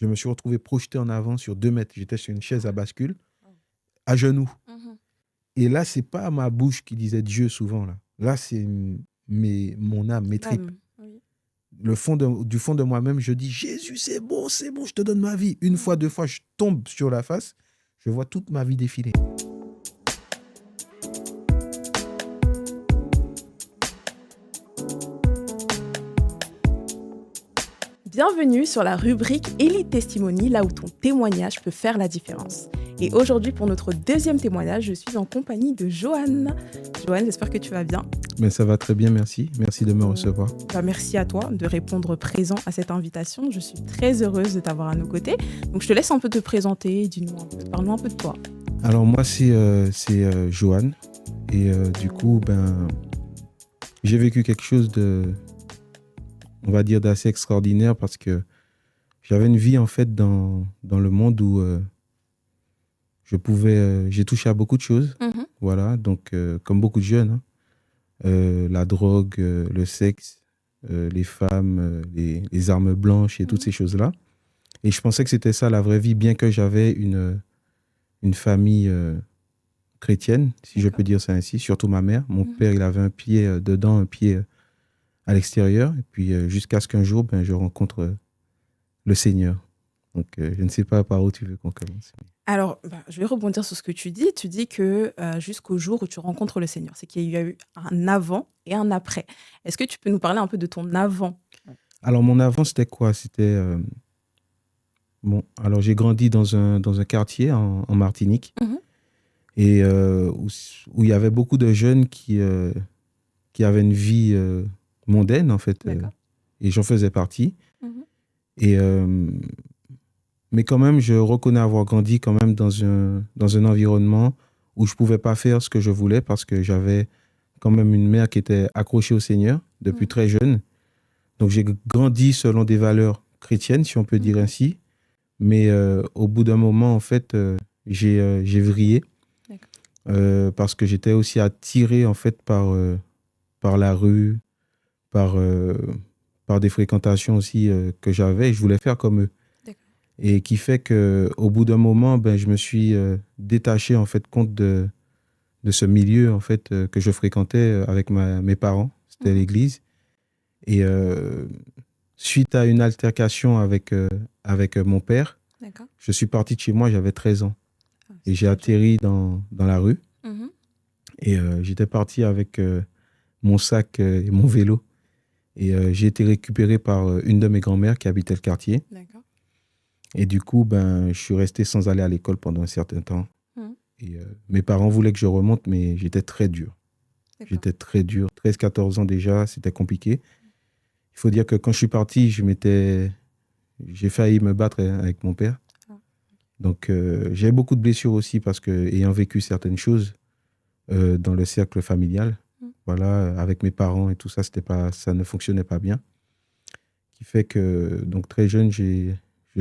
je me suis retrouvé projeté en avant sur 2 mètres. J'étais sur une chaise à bascule, à genoux. Mhm. Et là, c'est pas ma bouche qui disait Dieu souvent. Là c'est mon âme, mes tripes. Oui. Du fond de moi-même, je dis Jésus, c'est bon, je te donne ma vie. Une fois, 2 fois, je tombe sur la face, je vois toute ma vie défiler. Bienvenue sur la rubrique Elite Testimony, là où ton témoignage peut faire la différence. Et aujourd'hui, pour notre deuxième témoignage, je suis en compagnie de Johan. Johan, j'espère que tu vas bien. Mais ça va très bien, merci. Merci de me recevoir. Merci à toi de répondre présent à cette invitation. Je suis très heureuse de t'avoir à nos côtés. Donc, je te laisse un peu te présenter. Dis-nous un peu, parle-nous un peu de toi. Alors, moi, c'est Johan. Et du coup, j'ai vécu quelque chose on va dire, d'assez extraordinaire parce que j'avais une vie, en fait, dans le monde où j'ai touché à beaucoup de choses. Mhm. Voilà, donc, comme beaucoup de jeunes, la drogue, le sexe, les femmes, les armes blanches et toutes ces choses-là. Et je pensais que c'était ça la vraie vie, bien que j'avais une famille chrétienne, si je peux dire ça ainsi, surtout ma mère. Mon père, il avait un pied dedans, un pied à l'extérieur. Et puis, jusqu'à ce qu'un jour, je rencontre le Seigneur. Donc, je ne sais pas par où tu veux qu'on commence. Alors, je vais rebondir sur ce que tu dis. Tu dis que jusqu'au jour où tu rencontres le Seigneur, c'est qu'il y a eu un avant et un après. Est-ce que tu peux nous parler un peu de ton avant ? Alors, mon avant, c'était quoi ? C'était... alors j'ai grandi dans un quartier en Martinique. Mhm. Et où il y avait beaucoup de jeunes qui avaient une vie mondaine, en fait. Et j'en faisais partie. Mhm. Et... mais quand même, je reconnais avoir grandi quand même dans un environnement où je ne pouvais pas faire ce que je voulais parce que j'avais quand même une mère qui était accrochée au Seigneur depuis très jeune. Donc, j'ai grandi selon des valeurs chrétiennes, si on peut dire ainsi. Mais au bout d'un moment, en fait, j'ai vrillé parce que j'étais aussi attiré, en fait, par la rue, par des fréquentations aussi que j'avais. Et je voulais faire comme eux. Et qui fait qu'au bout d'un moment, je me suis détaché en fait compte de ce milieu en fait que je fréquentais avec mes parents. C'était l'église. Et suite à une altercation avec mon père, je suis parti de chez moi, j'avais 13 ans. Et j'ai atterri dans la rue. Mhm. Et j'étais parti avec mon sac et mon vélo. Et j'ai été récupéré par une de mes grand-mères qui habitait le quartier. D'accord. Et du coup, je suis resté sans aller à l'école pendant un certain temps. Et mes parents voulaient que je remonte, mais j'étais très dur. J'étais très dur. 13-14 ans déjà, c'était compliqué. Il faut dire que quand je suis parti, j'ai failli me battre avec mon père. Donc, j'avais beaucoup de blessures aussi parce que, ayant vécu certaines choses dans le cercle familial, voilà, avec mes parents et tout ça, ça ne fonctionnait pas bien. Qui fait que, donc très jeune, je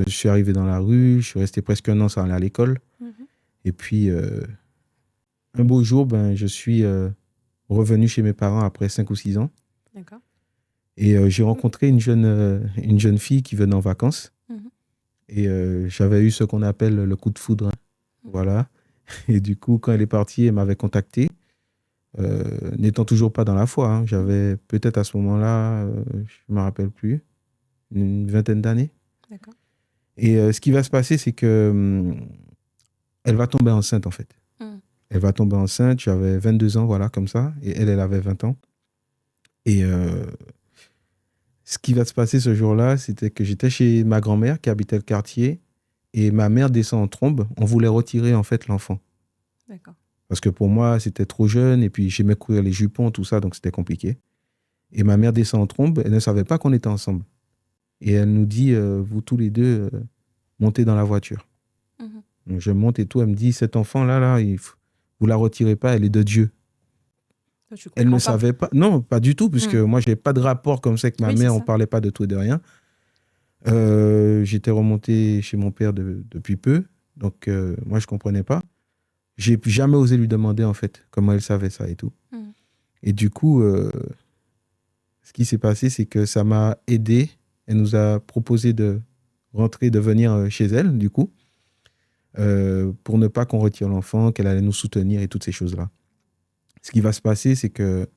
suis arrivé dans la rue, je suis resté presque 1 an sans aller à l'école. Et puis, un beau jour, je suis revenu chez mes parents après 5 ou 6 ans. D'accord. Et j'ai rencontré une jeune fille qui venait en vacances. Et j'avais eu ce qu'on appelle le coup de foudre. Voilà. Et du coup, quand elle est partie, elle m'avait contacté. N'étant toujours pas dans la foi. J'avais peut-être à ce moment-là, je ne me rappelle plus, une vingtaine d'années. D'accord. Et ce qui va se passer, c'est que elle va tomber enceinte, en fait. Elle va tomber enceinte, j'avais 22 ans, voilà, comme ça. Et elle avait 20 ans. Et ce qui va se passer ce jour-là, c'était que j'étais chez ma grand-mère qui habitait le quartier. Et ma mère descend en trombe. On voulait retirer, en fait, l'enfant. D'accord. Parce que pour moi, c'était trop jeune. Et puis, j'aimais courir les jupons, tout ça. Donc, c'était compliqué. Et ma mère descend en trombe. Elle ne savait pas qu'on était ensemble. Et elle nous dit, vous tous les deux, montez dans la voiture. Donc, je monte et tout. Elle me dit, cet enfant-là, vous la retirez pas, elle est de Dieu. Elle ne savait pas. Non, pas du tout, puisque moi, je n'avais pas de rapport comme ça avec ma mère. On ne parlait pas de tout et de rien. J'étais remonté chez mon père depuis peu. Donc, moi, je ne comprenais pas. J'ai jamais osé lui demander, en fait, comment elle savait ça et tout. Et du coup, ce qui s'est passé, c'est que ça m'a aidé. Elle nous a proposé de rentrer, de venir chez elle, du coup, pour ne pas qu'on retire l'enfant, qu'elle allait nous soutenir et toutes ces choses-là. Ce qui va se passer, c'est que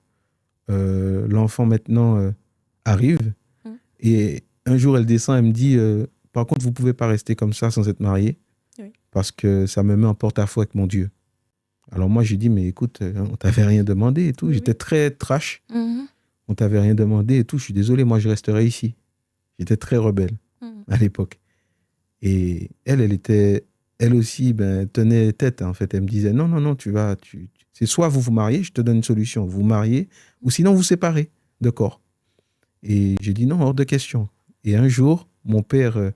l'enfant maintenant arrive et un jour, elle descend, elle me dit, par contre, vous ne pouvez pas rester comme ça sans être marié parce que ça me met en porte-à-faux avec mon Dieu. Alors moi, j'ai dit, mais écoute, on t'avait rien demandé et tout. J'étais très trash. On t'avait rien demandé et tout. Je suis désolé, moi, je resterai ici. J'étais très rebelle à l'époque. Et elle était, elle aussi, tenait tête, en fait. Elle me disait, non, non, non, c'est soit vous vous mariez, je te donne une solution. Vous vous mariez, ou sinon vous séparez de corps. Et j'ai dit, non, hors de question. Et un jour, mon père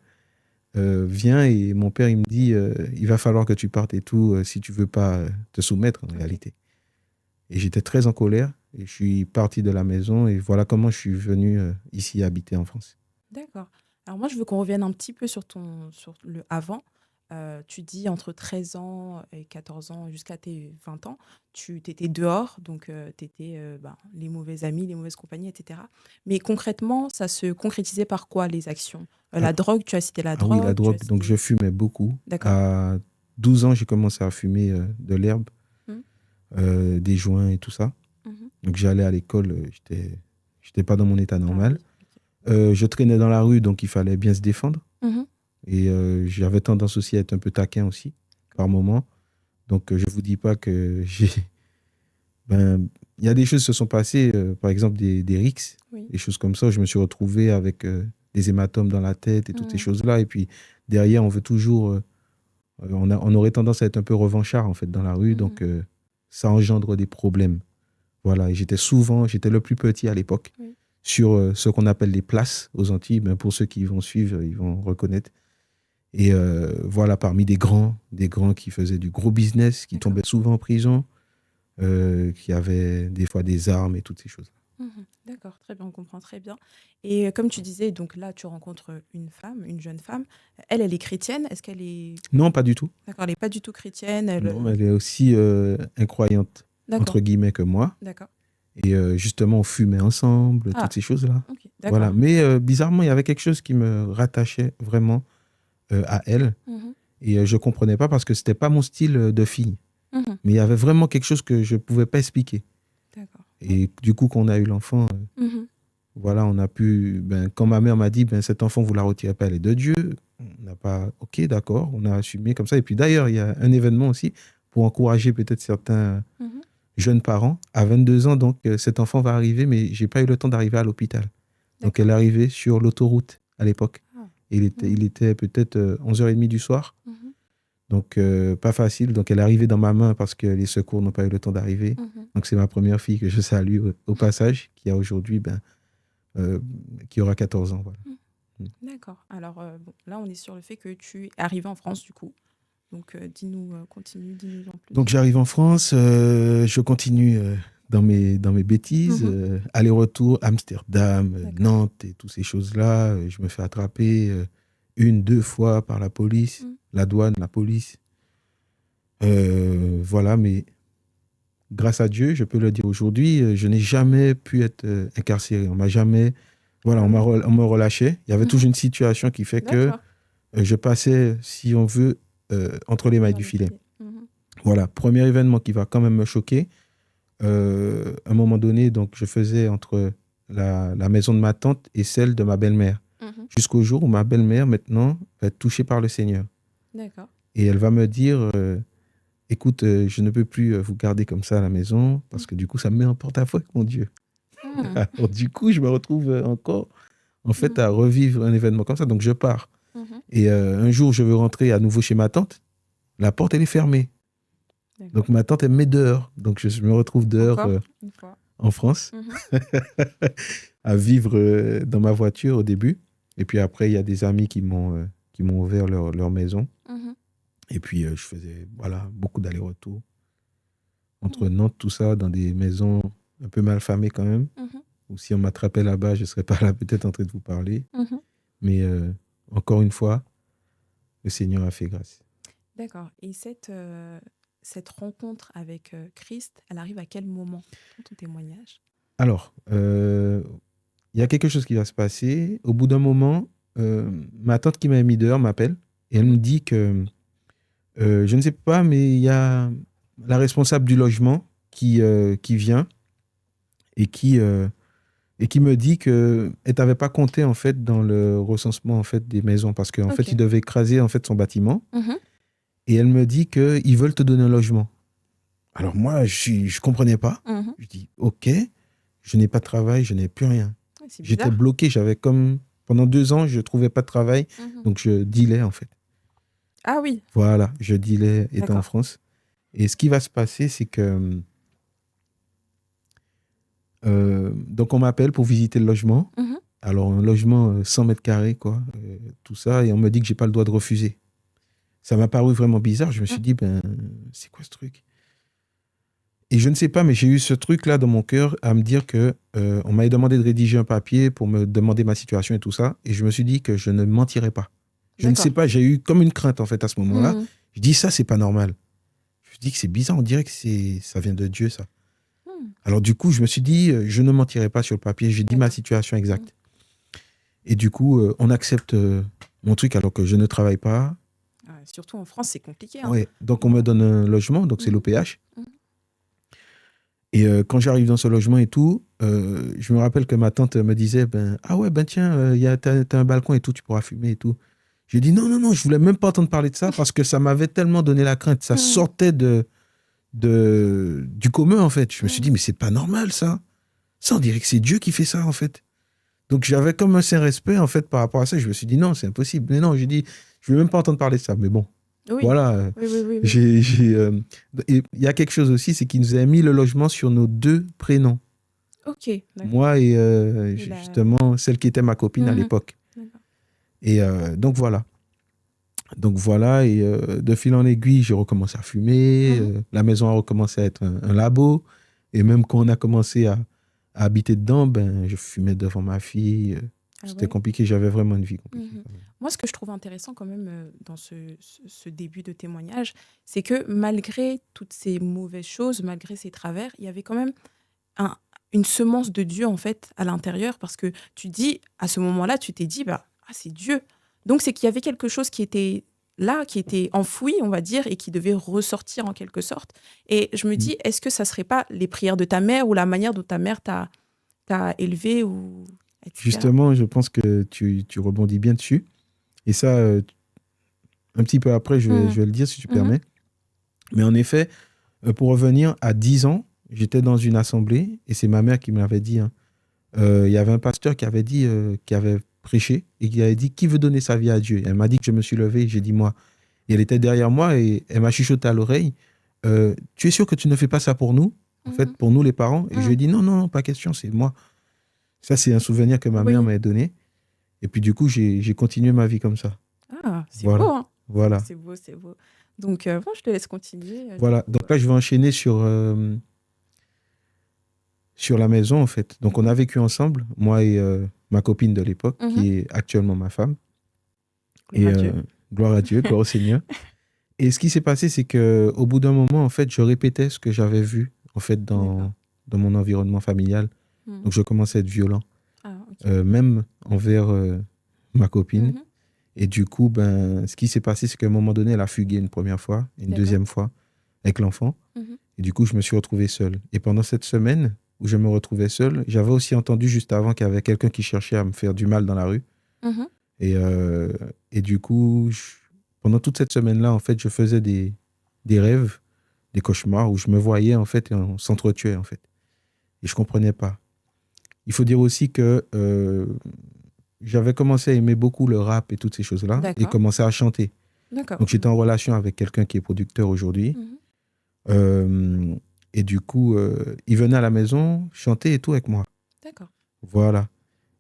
vient et mon père, il me dit, il va falloir que tu partes et tout, si tu veux pas te soumettre, en réalité. Et j'étais très en colère. Et je suis parti de la maison et voilà comment je suis venu ici habiter en France. D'accord. Alors moi, je veux qu'on revienne un petit peu sur le avant. Tu dis entre 13 ans et 14 ans jusqu'à tes 20 ans, tu étais dehors, donc tu étais les mauvais amis, les mauvaises compagnies, etc. Mais concrètement, ça se concrétisait par quoi les actions? La drogue, tu as cité la oui, la drogue. drogue. Donc je fumais beaucoup. D'accord. À 12 ans, j'ai commencé à fumer de l'herbe, des joints et tout ça. Donc j'allais à l'école, j'étais pas dans mon état normal. Je traînais dans la rue, donc il fallait bien se défendre. Et j'avais tendance aussi à être un peu taquin aussi, par moment. Donc je vous dis pas que j'ai... il y a des choses qui se sont passées, par exemple des rixes, des choses comme ça. Je me suis retrouvé avec des hématomes dans la tête et toutes ces choses-là. Et puis derrière, on veut toujours... on aurait tendance à être un peu revanchard, en fait, dans la rue. Donc ça engendre des problèmes. Voilà, et j'étais le plus petit à l'époque, sur ce qu'on appelle les places aux Antilles. Pour ceux qui vont suivre, ils vont reconnaître. Et voilà, parmi des grands qui faisaient du gros business, qui tombaient souvent en prison, qui avaient des fois des armes et toutes ces choses. D'accord, très bien, on comprend très bien. Et comme tu disais, donc là, tu rencontres une femme, une jeune femme. Elle est chrétienne? Est-ce qu'elle est... Non, pas du tout. D'accord, elle n'est pas du tout chrétienne. Non, elle est aussi incroyante, entre guillemets, que moi. D'accord. Et justement, on fumait ensemble, toutes ces choses-là. Okay, voilà. Mais bizarrement, il y avait quelque chose qui me rattachait vraiment à elle. Et je ne comprenais pas parce que ce n'était pas mon style de fille. Mais il y avait vraiment quelque chose que je ne pouvais pas expliquer. D'accord. Et du coup, quand on a eu l'enfant, voilà, on a pu... quand ma mère m'a dit, cet enfant, vous ne la retirez pas, elle est de Dieu. On n'a pas... Ok, d'accord, on a assumé comme ça. Et puis d'ailleurs, il y a un événement aussi pour encourager peut-être certains jeunes parents. À 22 ans, donc, cet enfant va arriver, mais je n'ai pas eu le temps d'arriver à l'hôpital. Donc, elle est arrivée sur l'autoroute à l'époque. Il était peut-être 11h30 du soir. Donc, pas facile. Donc, elle est arrivée dans ma main parce que les secours n'ont pas eu le temps d'arriver. Donc, c'est ma première fille que je salue au passage, qui a aujourd'hui, qui aura 14 ans. Voilà. D'accord. Alors, là, on est sur le fait que tu es arrivé en France, du coup. Donc, continue, dis-nous en plus. Donc, j'arrive en France, je continue dans mes bêtises, aller-retour, Amsterdam, Nantes et toutes ces choses-là. Je me fais attraper 1-2 fois par la police, la douane, la police. Voilà, mais grâce à Dieu, je peux le dire aujourd'hui, je n'ai jamais pu être incarcéré. On m'a jamais... Voilà, on m'a relâché. Il y avait toujours une situation qui fait que je passais, si on veut, entre les mailles du filet. Voilà, premier événement qui va quand même me choquer. À un moment donné, donc, je faisais entre la maison de ma tante et celle de ma belle-mère. Jusqu'au jour où ma belle-mère, maintenant, va être touchée par le Seigneur. D'accord. Et elle va me dire, écoute, je ne peux plus vous garder comme ça à la maison parce que du coup, ça me met en porte-à-faux avec mon Dieu. Alors, du coup, je me retrouve encore, en fait, à revivre un événement comme ça. Donc, je pars. Et un jour, je veux rentrer à nouveau chez ma tante. La porte, elle est fermée. Donc, ma tante, elle me met dehors. Donc, je me retrouve dehors en France, à vivre dans ma voiture au début. Et puis après, il y a des amis qui m'ont ouvert leur maison. Et puis, je faisais beaucoup d'allers-retours entre Nantes, tout ça, dans des maisons un peu mal famées quand même. Ou si on m'attrapait là-bas, je ne serais pas là peut-être en train de vous parler. Mais encore une fois, le Seigneur a fait grâce. D'accord. Et cette rencontre avec Christ, elle arrive à quel moment dans ton témoignage? Alors, il y a quelque chose qui va se passer. Au bout d'un moment, ma tante qui m'avait mis dehors m'appelle et elle me dit que, je ne sais pas, mais il y a la responsable du logement qui vient et qui me dit qu'elle ne t'avait pas compté en fait, dans le recensement en fait, des maisons parce qu'en fait, Ok. il devait écraser en fait, son bâtiment. Mhm. Et elle me dit qu'ils veulent te donner un logement. Alors moi, je ne comprenais pas. Mhm. Je dis, OK, je n'ai pas de travail, je n'ai plus rien. Ouais, c'est J'étais bizarre. bloqué, pendant 2 ans, je ne trouvais pas de travail, Mhm. donc je dealais en fait. Ah oui, Voilà, je dealais étant en d'accord. France. Et ce qui va se passer, c'est que, donc on m'appelle pour visiter le logement. Mhm. Alors un logement 100 mètres carrés, quoi, tout ça, et on me dit que j'ai pas le droit de refuser. Ça m'a paru vraiment bizarre. Je me suis dit, ben, c'est quoi ce truc? Et je ne sais pas, mais j'ai eu ce truc-là dans mon cœur à me dire que on m'avait demandé de rédiger un papier pour me demander ma situation et tout ça. Et je me suis dit que je ne mentirais pas. Je ne sais D'accord. pas, j'ai eu comme une crainte en fait à ce moment-là. Mhm. Je dis ça, c'est pas normal. Je dis que c'est bizarre, on dirait que ça vient de Dieu, ça. Mhm. Alors du coup, je me suis dit, je ne mentirai pas sur le papier. J'ai dit ma D'accord. situation exacte. Et du coup, on accepte mon truc alors que je ne travaille pas. Surtout en France, c'est compliqué, hein. Ouais. Donc on me donne un logement, donc c'est Mhm. l'OPH. Mhm. Et quand j'arrive dans ce logement et tout, je me rappelle que ma tante me disait, ah ouais, ben tiens, t'as un balcon et tout, tu pourras fumer et tout. J'ai dit non, non, non, je voulais même pas entendre parler de ça parce que ça m'avait tellement donné la crainte. Ça Mhm. sortait du commun, en fait. Je me suis dit, Mhm. mais c'est pas normal, ça. Ça, on dirait que c'est Dieu qui fait ça, en fait. Donc j'avais comme un saint respect, en fait, par rapport à ça. Je me suis dit, non, c'est impossible. Mais non, j'ai dit, je veux même pas entendre parler de ça. Mais bon, Oui, voilà. oui, oui, oui, oui. Et il y a quelque chose aussi, c'est qu'ils nous avaient mis le logement sur nos 2 prénoms. Ok, d'accord. Moi et Et la- justement celle qui était ma copine à Mhm. l'époque. D'accord. Et donc voilà. Donc voilà, et de fil en aiguille, j'ai recommencé à fumer. Mhm. La maison a recommencé à être un labo. Et même quand on a commencé à habiter dedans, ben, je fumais devant ma fille. Ah C'était ouais. compliqué, j'avais vraiment une vie compliquée. Mhm. Quand même. Moi, ce que je trouve intéressant quand même dans ce début de témoignage, c'est que malgré toutes ces mauvaises choses, malgré ces travers, il y avait quand même un- une semence de Dieu en fait à l'intérieur parce que tu dis, à ce moment-là, tu t'es dit, bah, ah, c'est Dieu. Donc c'est qu'il y avait quelque chose qui était là, qui était enfoui, on va dire, et qui devait ressortir en quelque sorte. Et je me Mm. dis, est-ce que ça serait pas les prières de ta mère ou la manière dont ta mère t'a élevé ou etc. Justement, je pense que tu rebondis bien dessus. Et ça, un petit peu après, Mhm. je vais le dire si tu Mhm. permets. Mais en effet, pour revenir à 10 ans, j'étais dans une assemblée et c'est ma mère qui me l'avait dit, hein. Il y avait un pasteur qui avait dit, qui avait prêché et qui avait dit qui veut donner sa vie à Dieu. Elle m'a dit que je me suis levé, j'ai dit moi. Et elle était derrière moi et elle m'a chuchoté à l'oreille. Tu es sûr que tu ne fais pas ça pour nous, en fait, Mhm. pour nous les parents? Et je lui ai Mhm. dit non, non, non, pas question, c'est moi. Ça, c'est un souvenir que ma mère Oui. m'a donné. Et puis du coup, j'ai continué ma vie comme ça. Ah, c'est beau, Voilà, hein. voilà, C'est beau, c'est beau. Donc, bon, je te laisse continuer. Du voilà. coup, Donc là, je vais enchaîner sur la maison, en fait. Donc on a vécu ensemble, moi et ma copine de l'époque, mhm. qui est actuellement ma femme. Gloire Et à Dieu. gloire à Dieu, gloire au Seigneur. Et ce qui s'est passé, c'est que au bout d'un moment, en fait, je répétais ce que j'avais vu, en fait, D'accord. dans mon environnement familial. Mhm. Donc, je commençais à être violent, Ah, ok. même envers ma copine. Mhm. Et du coup, ben, ce qui s'est passé, c'est qu'à un moment donné, elle a fugué une première fois, une D'accord. deuxième fois, avec l'enfant. Mhm. Et du coup, je me suis retrouvé seul. Et pendant cette semaine où je me retrouvais seul, j'avais aussi entendu juste avant qu'il y avait quelqu'un qui cherchait à me faire du mal dans la rue. Mhm. Et, euh, et du coup, pendant toute cette semaine-là, en fait, je faisais des rêves, des cauchemars où je me voyais, en fait, et on s'entretuait, en fait. Et je comprenais pas. Il faut dire aussi que j'avais commencé à aimer beaucoup le rap et toutes ces choses-là et D'accord. commencé à chanter. D'accord. Donc, j'étais en relation avec quelqu'un qui est producteur aujourd'hui. Mhm. Euh, et du coup, il venait à la maison chanter et tout avec moi. D'accord. Voilà.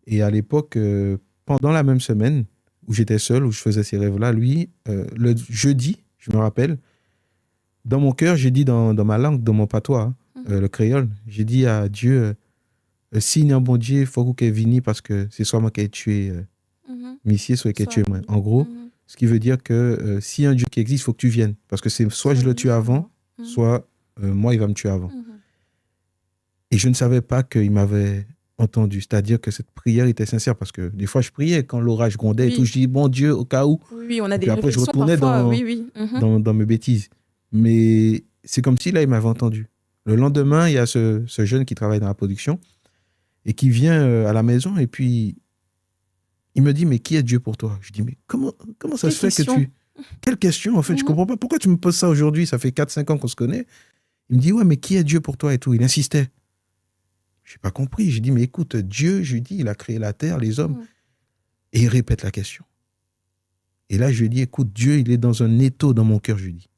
Et à l'époque, pendant la même semaine où j'étais seul, où je faisais ces rêves-là, lui, le jeudi, je me rappelle, dans mon cœur, j'ai dit dans ma langue, dans mon patois, hein, Mhm. le créole, j'ai dit à Dieu, s'il y a un bon Dieu, il faut qu'il vienne parce que c'est soit moi qui ai tué Mhm. Missier, soit qui ai tué Soit moi. lui. En gros, Mhm. ce qui veut dire que s'il y a un Dieu qui existe, il faut que tu viennes. Parce que c'est soit Soit je le lui, tue soit avant, moi. Mhm. soit moi, il va me tuer avant. Mhm. Et je ne savais pas qu'il m'avait entendu. C'est-à-dire que cette prière était sincère parce que des fois, je priais quand l'orage grondait et tout. Oui, Je dis, bon Dieu, au cas où. oui, on a Et puis des après, je réflexions retournais parfois. Oui, oui. dans mes bêtises. Mais c'est comme si là, il m'avait entendu. Le lendemain, il y a ce jeune qui travaille dans la production et qui vient à la maison et puis il me dit, mais qui est Dieu pour toi? Je dis, mais comment ça Quelle se fait que question? tu... Quelle question, en fait? Je Mhm. comprends pas. Pourquoi tu me poses ça aujourd'hui? Ça fait 4-5 ans qu'on se connaît. Il me dit, ouais, mais qui est Dieu pour toi et tout? Il insistait. Je n'ai pas compris. J'ai dit, mais écoute, Dieu, je lui dis, il a créé la terre, les hommes. Mhm. Et il répète la question. Et là, je lui ai dit, écoute, Dieu, il est dans un étau dans mon cœur, je lui dis.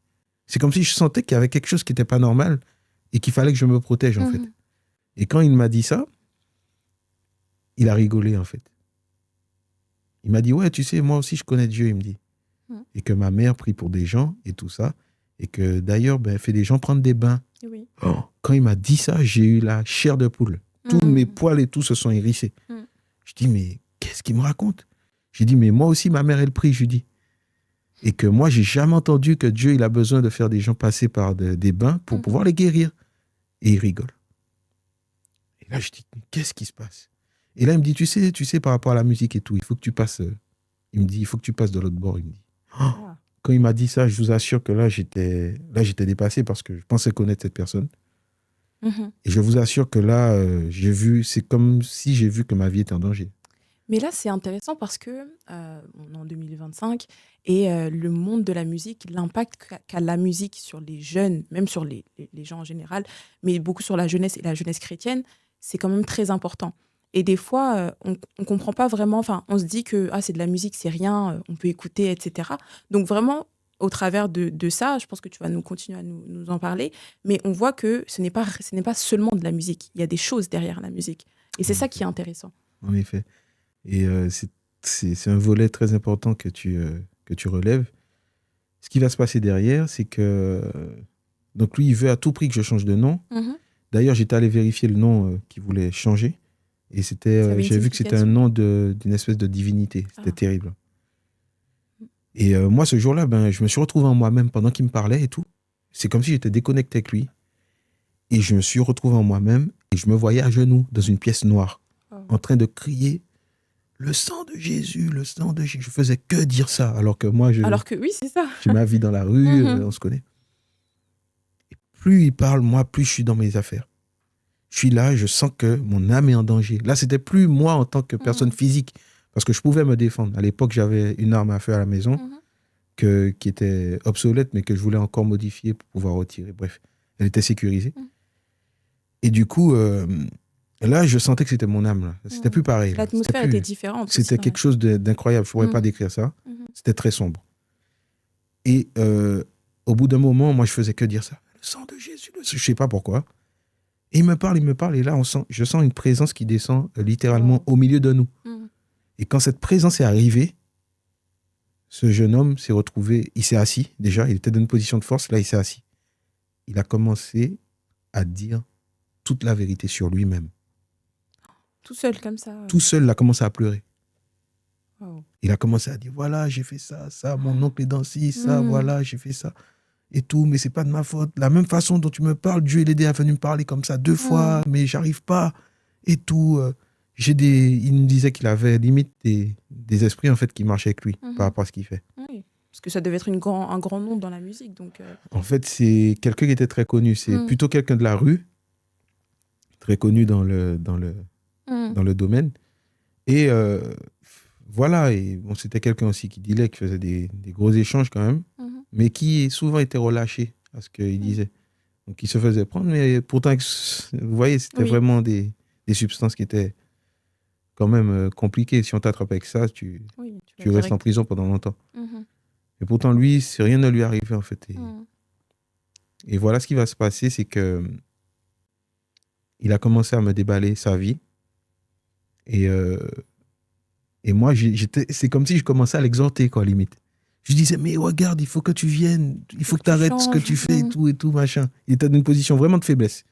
C'est comme si je sentais qu'il y avait quelque chose qui n'était pas normal et qu'il fallait que je me protège, en fait. Mhm. Et quand il m'a dit ça, il a rigolé, en fait. Il m'a dit, ouais, tu sais, moi aussi, je connais Dieu, il me dit. Mhm. Et que ma mère prie pour des gens et tout ça. Et que d'ailleurs, ben, elle fait des gens prendre des bains. Oui. Oh, quand il m'a dit ça, j'ai eu la chair de poule. Tous mes poils et tout se sont hérissés. Mhm. Je dis, mais qu'est-ce qu'il me raconte? J'ai dit, mais moi aussi, ma mère, elle prie, je lui dis. Et que moi, j'ai jamais entendu que Dieu, il a besoin de faire des gens passer par des bains pour pouvoir les guérir. Et il rigole. Et là, je dis, mais qu'est-ce qui se passe? Et là, il me dit, tu sais, par rapport à la musique et tout, il faut que tu passes, il me dit, il faut que tu passes de l'autre bord, il me dit. Oh, Ah. quand il m'a dit ça, je vous assure que là, j'étais dépassé parce que je pensais connaître cette personne. Mhm. Et je vous assure que là, c'est comme si j'ai vu que ma vie était en danger. Mais là, c'est intéressant parce que on est en 2025 et le monde de la musique, l'impact qu'a la musique sur les jeunes, même sur les gens en général, mais beaucoup sur la jeunesse et la jeunesse chrétienne, c'est quand même très important. Et des fois, on ne comprend pas vraiment, enfin, on se dit que c'est de la musique, c'est rien, on peut écouter, etc. Donc vraiment, au travers de ça, je pense que tu vas continuer à nous en parler, mais on voit que ce n'est pas seulement de la musique, il y a des choses derrière la musique. Et c'est ça qui est intéressant. En effet. Et c'est un volet très important que tu relèves. Ce qui va se passer derrière, c'est que donc lui, il veut à tout prix que je change de nom. Mhm. D'ailleurs, j'étais allé vérifier le nom qu'il voulait changer. Et Ça avait une j'ai vu que c'était un nom d'une espèce de divinité. C'était terrible. Et moi, ce jour-là, je me suis retrouvé en moi-même pendant qu'il me parlait et tout. C'est comme si j'étais déconnecté avec lui. Et je me suis retrouvé en moi-même et je me voyais à genoux dans une pièce noire, en train de crier le sang de Jésus, le sang de Jésus. Je faisais que dire ça, alors que moi, Alors que oui, c'est ça. j'ai ma vie dans la rue, on se connaît. Et plus il parle, moi, plus je suis dans mes affaires. Je suis là, je sens que mon âme est en danger. Là, c'était plus moi en tant que personne physique, parce que je pouvais me défendre. À l'époque, j'avais une arme à feu à la maison qui était obsolète, mais que je voulais encore modifier pour pouvoir retirer. Bref, elle était sécurisée. Et du coup, là, je sentais que c'était mon âme. Là. C'était plus pareil. L'atmosphère était différente. C'était quelque chose d'incroyable. Je ne pourrais pas décrire ça. C'était très sombre. Et au bout d'un moment, moi, je faisais que dire ça. Le sang de Jésus. Je ne sais pas pourquoi. Et il me parle. Et là, je sens une présence qui descend littéralement au milieu de nous. Et quand cette présence est arrivée, ce jeune homme s'est retrouvé, il s'est assis déjà, il était dans une position de force, là, il s'est assis. Il a commencé à dire toute la vérité sur lui-même. Tout seul, comme ça. Tout seul, il a commencé à pleurer. Wow. Il a commencé à dire, voilà, j'ai fait ça, mon oncle est dans ci, ça, voilà, j'ai fait ça. Et tout, mais c'est pas de ma faute. La même façon dont tu me parles, Dieu est venu me parler comme ça 2 fois, mais j'arrive pas. Et tout. Il me disait qu'il avait limite des esprits en fait qui marchaient avec lui par rapport à ce qu'il fait. Oui, parce que ça devait être un grand nom dans la musique. Donc, En fait, c'est quelqu'un qui était très connu. C'est plutôt quelqu'un de la rue, très connu dans le domaine. Et voilà, et bon, c'était quelqu'un aussi qui disait, qui faisait des gros échanges quand même, mais qui souvent était relâché à ce qu'il disait. Donc il se faisait prendre, mais pourtant, vous voyez, c'était vraiment des substances qui étaient quand même compliquées. Si on t'attrape avec ça, tu restes en prison pendant longtemps. Et pourtant, lui, rien ne lui arrivait en fait. Et voilà ce qui va se passer, c'est que il a commencé à me déballer sa vie. Et moi, c'est comme si je commençais à l'exhorter, quoi, limite. Je disais, mais regarde, il faut que tu viennes, il faut que tu arrêtes ce que tu fais et tout, machin. Il était dans une position vraiment de faiblesse.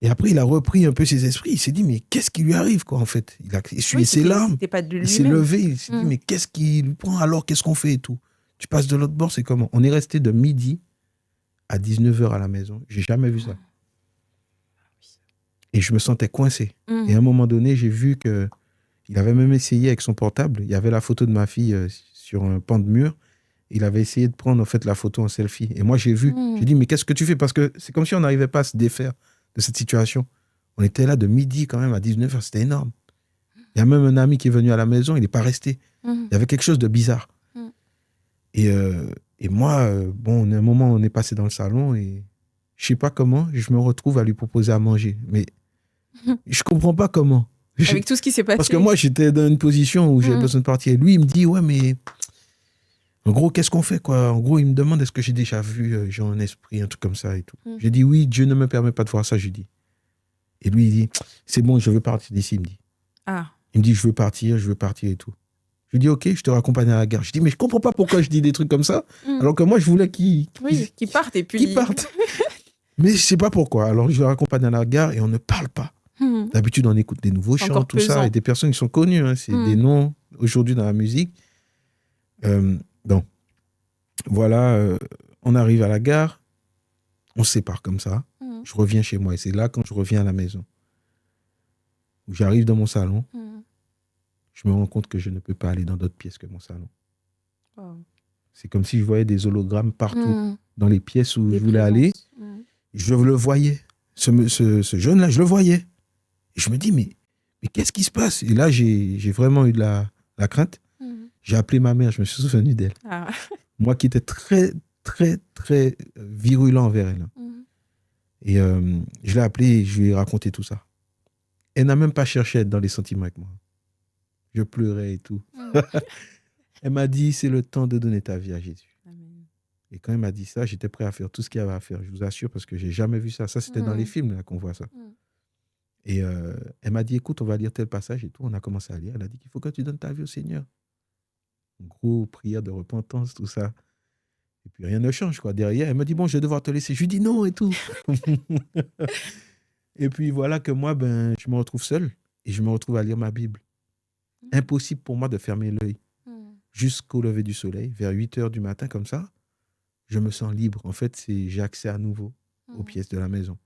Et après, il a repris un peu ses esprits. Il s'est dit, mais qu'est-ce qui lui arrive, quoi, en fait? Il a essuyé ses larmes. Il s'est levé. Il s'est dit, mais qu'est-ce qui lui prend alors? Qu'est-ce qu'on fait et tout? Tu passes de l'autre bord, c'est comment? On est resté de midi à 19h à la maison. J'ai jamais vu ça. Et je me sentais coincé. Mm. Et à un moment donné, j'ai vu qu'il avait même essayé avec son portable. Il y avait la photo de ma fille sur un pan de mur. Il avait essayé de prendre en fait la photo en selfie. Et moi, j'ai vu. J'ai dit, mais qu'est-ce que tu fais? Parce que c'est comme si on n'arrivait pas à se défaire de cette situation. On était là de midi quand même à 19h. C'était énorme. Il y a même un ami qui est venu à la maison. Il n'est pas resté. Il y avait quelque chose de bizarre. Et moi, bon, à un moment, on est passé dans le salon et je sais pas comment, je me retrouve à lui proposer à manger. Mais je comprends pas comment. Avec tout ce qui s'est passé. Parce que moi, j'étais dans une position où j'avais besoin de partir. Et lui, il me dit, ouais, mais en gros, qu'est-ce qu'on fait, quoi? En gros, il me demande, est-ce que j'ai déjà vu genre un esprit, un truc comme ça et tout. J'ai dit, oui, Dieu ne me permet pas de voir ça, j'ai dit. Et lui, il dit, c'est bon, je veux partir d'ici, il me dit. Ah. Il me dit, je veux partir et tout. Je lui dis, ok, je te raccompagne à la gare. Je dis, mais je comprends pas pourquoi je dis des trucs comme ça, alors que moi, je voulais qu'il parte et puis... Qu'il parte. Mais je sais pas pourquoi. Alors, je le raccompagne à la gare et on ne parle pas. D'habitude, on écoute des nouveaux chants, tout ça, et des personnes qui sont connues. Hein, c'est des noms aujourd'hui dans la musique. Donc, voilà, on arrive à la gare, on se sépare comme ça. Je reviens chez moi et c'est là, quand je reviens à la maison, où j'arrive dans mon salon, je me rends compte que je ne peux pas aller dans d'autres pièces que mon salon. C'est comme si je voyais des hologrammes partout, dans les pièces où je voulais aller. Je le voyais. Ce jeune-là, je le voyais. Et je me dis, mais qu'est-ce qui se passe? Et là, j'ai vraiment eu de la crainte. J'ai appelé ma mère, je me suis souvenu d'elle. Ah. Moi qui étais très, très, très virulent envers elle. Et je l'ai appelée et je lui ai raconté tout ça. Elle n'a même pas cherché à être dans les sentiments avec moi. Je pleurais et tout. Elle m'a dit, c'est le temps de donner ta vie à Jésus. Amen. Et quand elle m'a dit ça, j'étais prêt à faire tout ce qu'il y avait à faire. Je vous assure, parce que je n'ai jamais vu ça. Ça, c'était dans les films là, qu'on voit ça. Et elle m'a dit, écoute, on va lire tel passage et tout. On a commencé à lire. Elle a dit qu'il faut que tu donnes ta vie au Seigneur. En gros, prière de repentance, tout ça. Et puis rien ne change, quoi. Derrière, elle me dit, bon, je vais devoir te laisser. Je lui dis non et tout. Et puis voilà que moi, je me retrouve seul et je me retrouve à lire ma Bible. Impossible pour moi de fermer l'œil. Jusqu'au lever du soleil, vers 8h du matin, comme ça, je me sens libre. En fait, j'ai accès à nouveau aux pièces de la maison.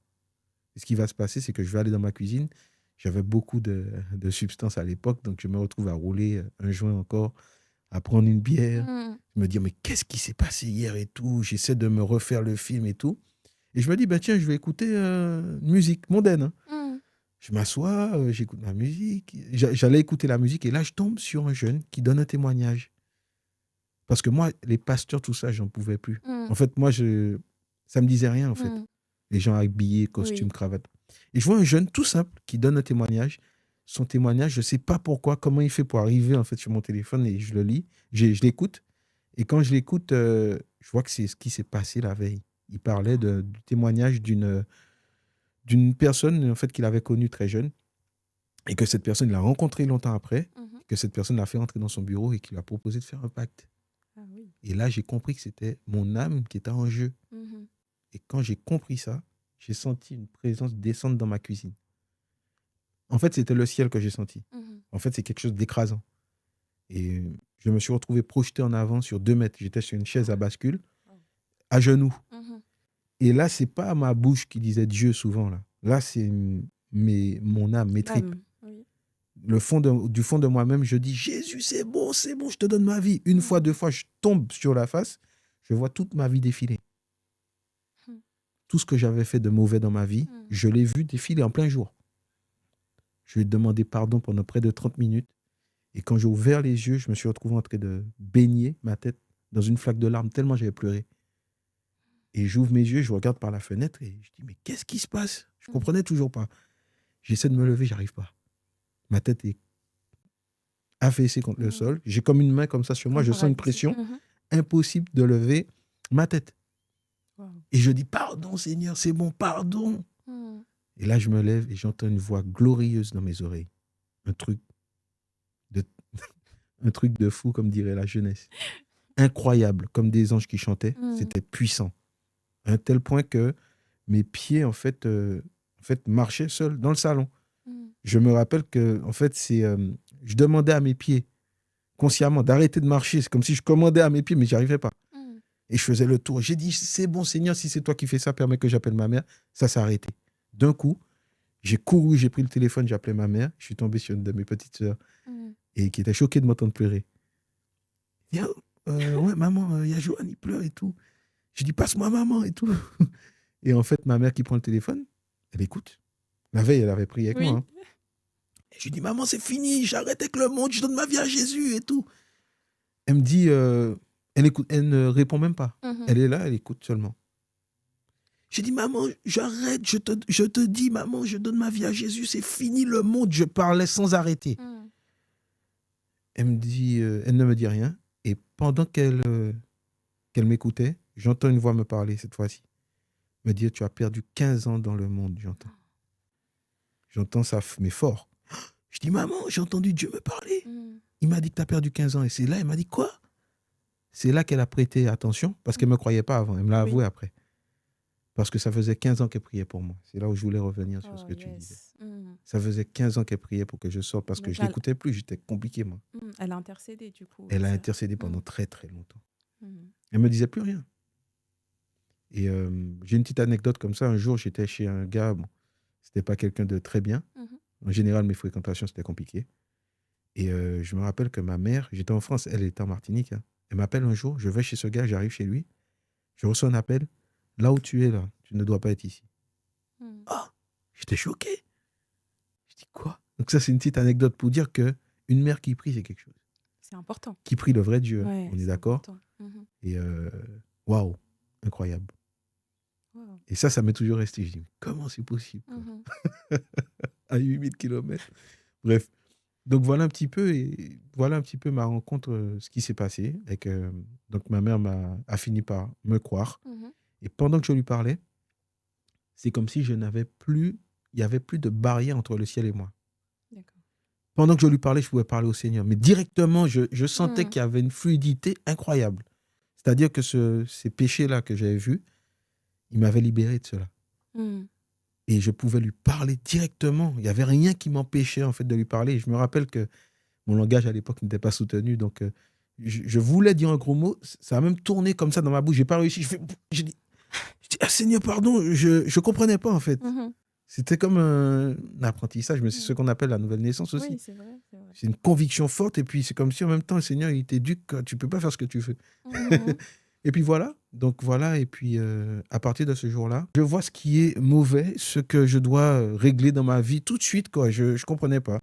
Et ce qui va se passer, c'est que je vais aller dans ma cuisine. J'avais beaucoup de substances à l'époque, donc je me retrouve à rouler un joint encore, à prendre une bière. Je me dis, mais qu'est-ce qui s'est passé hier et tout? J'essaie de me refaire le film et tout. Et je me dis, tiens, je vais écouter musique mondaine. Je m'assois, j'écoute ma musique. J'allais écouter la musique et là, je tombe sur un jeune qui donne un témoignage. Parce que moi, les pasteurs, tout ça, j'en pouvais plus. En fait, moi, ça me disait rien, en fait. Les gens habillés, costumes, cravates. Et je vois un jeune tout simple qui donne un témoignage. Son témoignage, je ne sais pas pourquoi, comment il fait pour arriver en fait sur mon téléphone et je le lis, je l'écoute. Et quand je l'écoute, je vois que c'est ce qui s'est passé la veille. Il parlait du témoignage d'une personne en fait qu'il avait connue très jeune et que cette personne l'a rencontrée longtemps après, que cette personne l'a fait entrer dans son bureau et qu'il lui a proposé de faire un pacte. Et là, j'ai compris que c'était mon âme qui était en jeu. Et quand j'ai compris ça, j'ai senti une présence descendre dans ma cuisine. En fait, c'était le ciel que j'ai senti. En fait, c'est quelque chose d'écrasant. Et je me suis retrouvé projeté en avant sur 2 mètres. J'étais sur une chaise à bascule, à genoux. Et là, c'est pas ma bouche qui disait Dieu souvent. Là c'est mon âme, mes tripes. Du fond de moi-même, je dis Jésus, c'est bon, je te donne ma vie. Une fois, 2 fois, je tombe sur la face, je vois toute ma vie défiler. Tout ce que j'avais fait de mauvais dans ma vie, je l'ai vu défiler en plein jour. Je lui ai demandé pardon pendant près de 30 minutes. Et quand j'ai ouvert les yeux, je me suis retrouvé en train de baigner ma tête dans une flaque de larmes, tellement j'avais pleuré. Et j'ouvre mes yeux, je regarde par la fenêtre et je dis, mais qu'est-ce qui se passe? Je ne comprenais toujours pas. J'essaie de me lever, je n'y arrive pas. Ma tête est affaissée contre le sol. J'ai comme une main comme ça sur moi, je sens une pression. Impossible de lever ma tête. Et je dis, pardon Seigneur, c'est bon, pardon. Et là, je me lève et j'entends une voix glorieuse dans mes oreilles. Un truc de fou, comme dirait la jeunesse. Incroyable, comme des anges qui chantaient. C'était puissant. À un tel point que mes pieds, en fait marchaient seuls dans le salon. Je me rappelle que, en fait, je demandais à mes pieds, consciemment, d'arrêter de marcher. C'est comme si je commandais à mes pieds, mais je n'y arrivais pas. Et je faisais le tour. J'ai dit, c'est bon, Seigneur, si c'est toi qui fais ça, permets que j'appelle ma mère. Ça s'est arrêté. D'un coup, J'ai couru, j'ai pris le téléphone, j'ai appelé ma mère. Je suis tombé sur une de mes petites sœurs et qui était choquée de m'entendre pleurer. Il dit, ouais, maman, il y a Johan, il pleure et tout. Je dis, passe-moi maman et tout. Et en fait, ma mère qui prend le téléphone, elle écoute. La veille, elle avait prié avec moi. Oui. Hein. Et je lui dis, maman, c'est fini, j'arrête avec le monde, je donne ma vie à Jésus et tout. Elle me dit, elle écoute, elle ne répond même pas. Elle est là, elle écoute seulement. J'ai dit, maman, j'arrête, je te dis, maman, je donne ma vie à Jésus, c'est fini le monde. Je parlais sans arrêter. Elle me dit, elle ne me dit rien. Et pendant qu'elle m'écoutait, j'entends une voix me parler cette fois-ci. Me dire, tu as perdu 15 ans dans le monde, j'entends. J'entends ça, mais fort. Je dis, maman, j'ai entendu Dieu me parler. Il m'a dit que tu as perdu 15 ans. Et c'est là, elle m'a dit, quoi? C'est là qu'elle a prêté attention, parce qu'elle ne me croyait pas avant. Elle me l'a avoué après. Parce que ça faisait 15 ans qu'elle priait pour moi. C'est là où je voulais revenir sur ce que tu disais. Ça faisait 15 ans qu'elle priait pour que je sorte, parce que je ne l'écoutais plus. J'étais compliqué, moi. Elle a intercédé, du coup. Elle a intercédé pendant très, très longtemps. Elle ne me disait plus rien. Et j'ai une petite anecdote comme ça. Un jour, j'étais chez un gars, bon, ce n'était pas quelqu'un de très bien. En général, mes fréquentations, c'était compliqué. Et je me rappelle que ma mère, j'étais en France, elle était en Martinique. Hein. Elle m'appelle un jour, je vais chez ce gars, j'arrive chez lui. Je reçois un appel. Là où tu es, là, tu ne dois pas être ici. Ah, j'étais choqué. Je dis quoi? Donc ça, c'est une petite anecdote pour dire qu'une mère qui prie, c'est quelque chose. C'est important. Qui prie le vrai Dieu, Ouais, on est d'accord? Et waouh, incroyable. Wow. Et ça m'est toujours resté. Je dis, comment c'est possible à 8000 km. Bref. Donc voilà un petit peu ma rencontre, ce qui s'est passé. Avec, donc ma mère a fini par me croire. Et pendant que je lui parlais, c'est comme si il n'y avait plus de barrière entre le ciel et moi. D'accord. Pendant que je lui parlais, je pouvais parler au Seigneur. Mais directement, je sentais qu'il y avait une fluidité incroyable. C'est-à-dire que ces péchés-là que j'avais vus, il m'avait libéré de cela. Et je pouvais lui parler directement. Il n'y avait rien qui m'empêchait en fait de lui parler. Et je me rappelle que mon langage à l'époque n'était pas soutenu. Donc, je voulais dire un gros mot. Ça a même tourné comme ça dans ma bouche. Je n'ai pas réussi. Je dis, ah, Seigneur, pardon. Je ne comprenais pas en fait. C'était comme un apprentissage. Mais c'est ce qu'on appelle la nouvelle naissance aussi. Oui, c'est vrai. C'est une conviction forte. Et puis, c'est comme si en même temps, le Seigneur, il t'éduque. Tu ne peux pas faire ce que tu fais. Et puis voilà, et puis à partir de ce jour-là, je vois ce qui est mauvais, ce que je dois régler dans ma vie tout de suite, quoi. Je ne comprenais pas.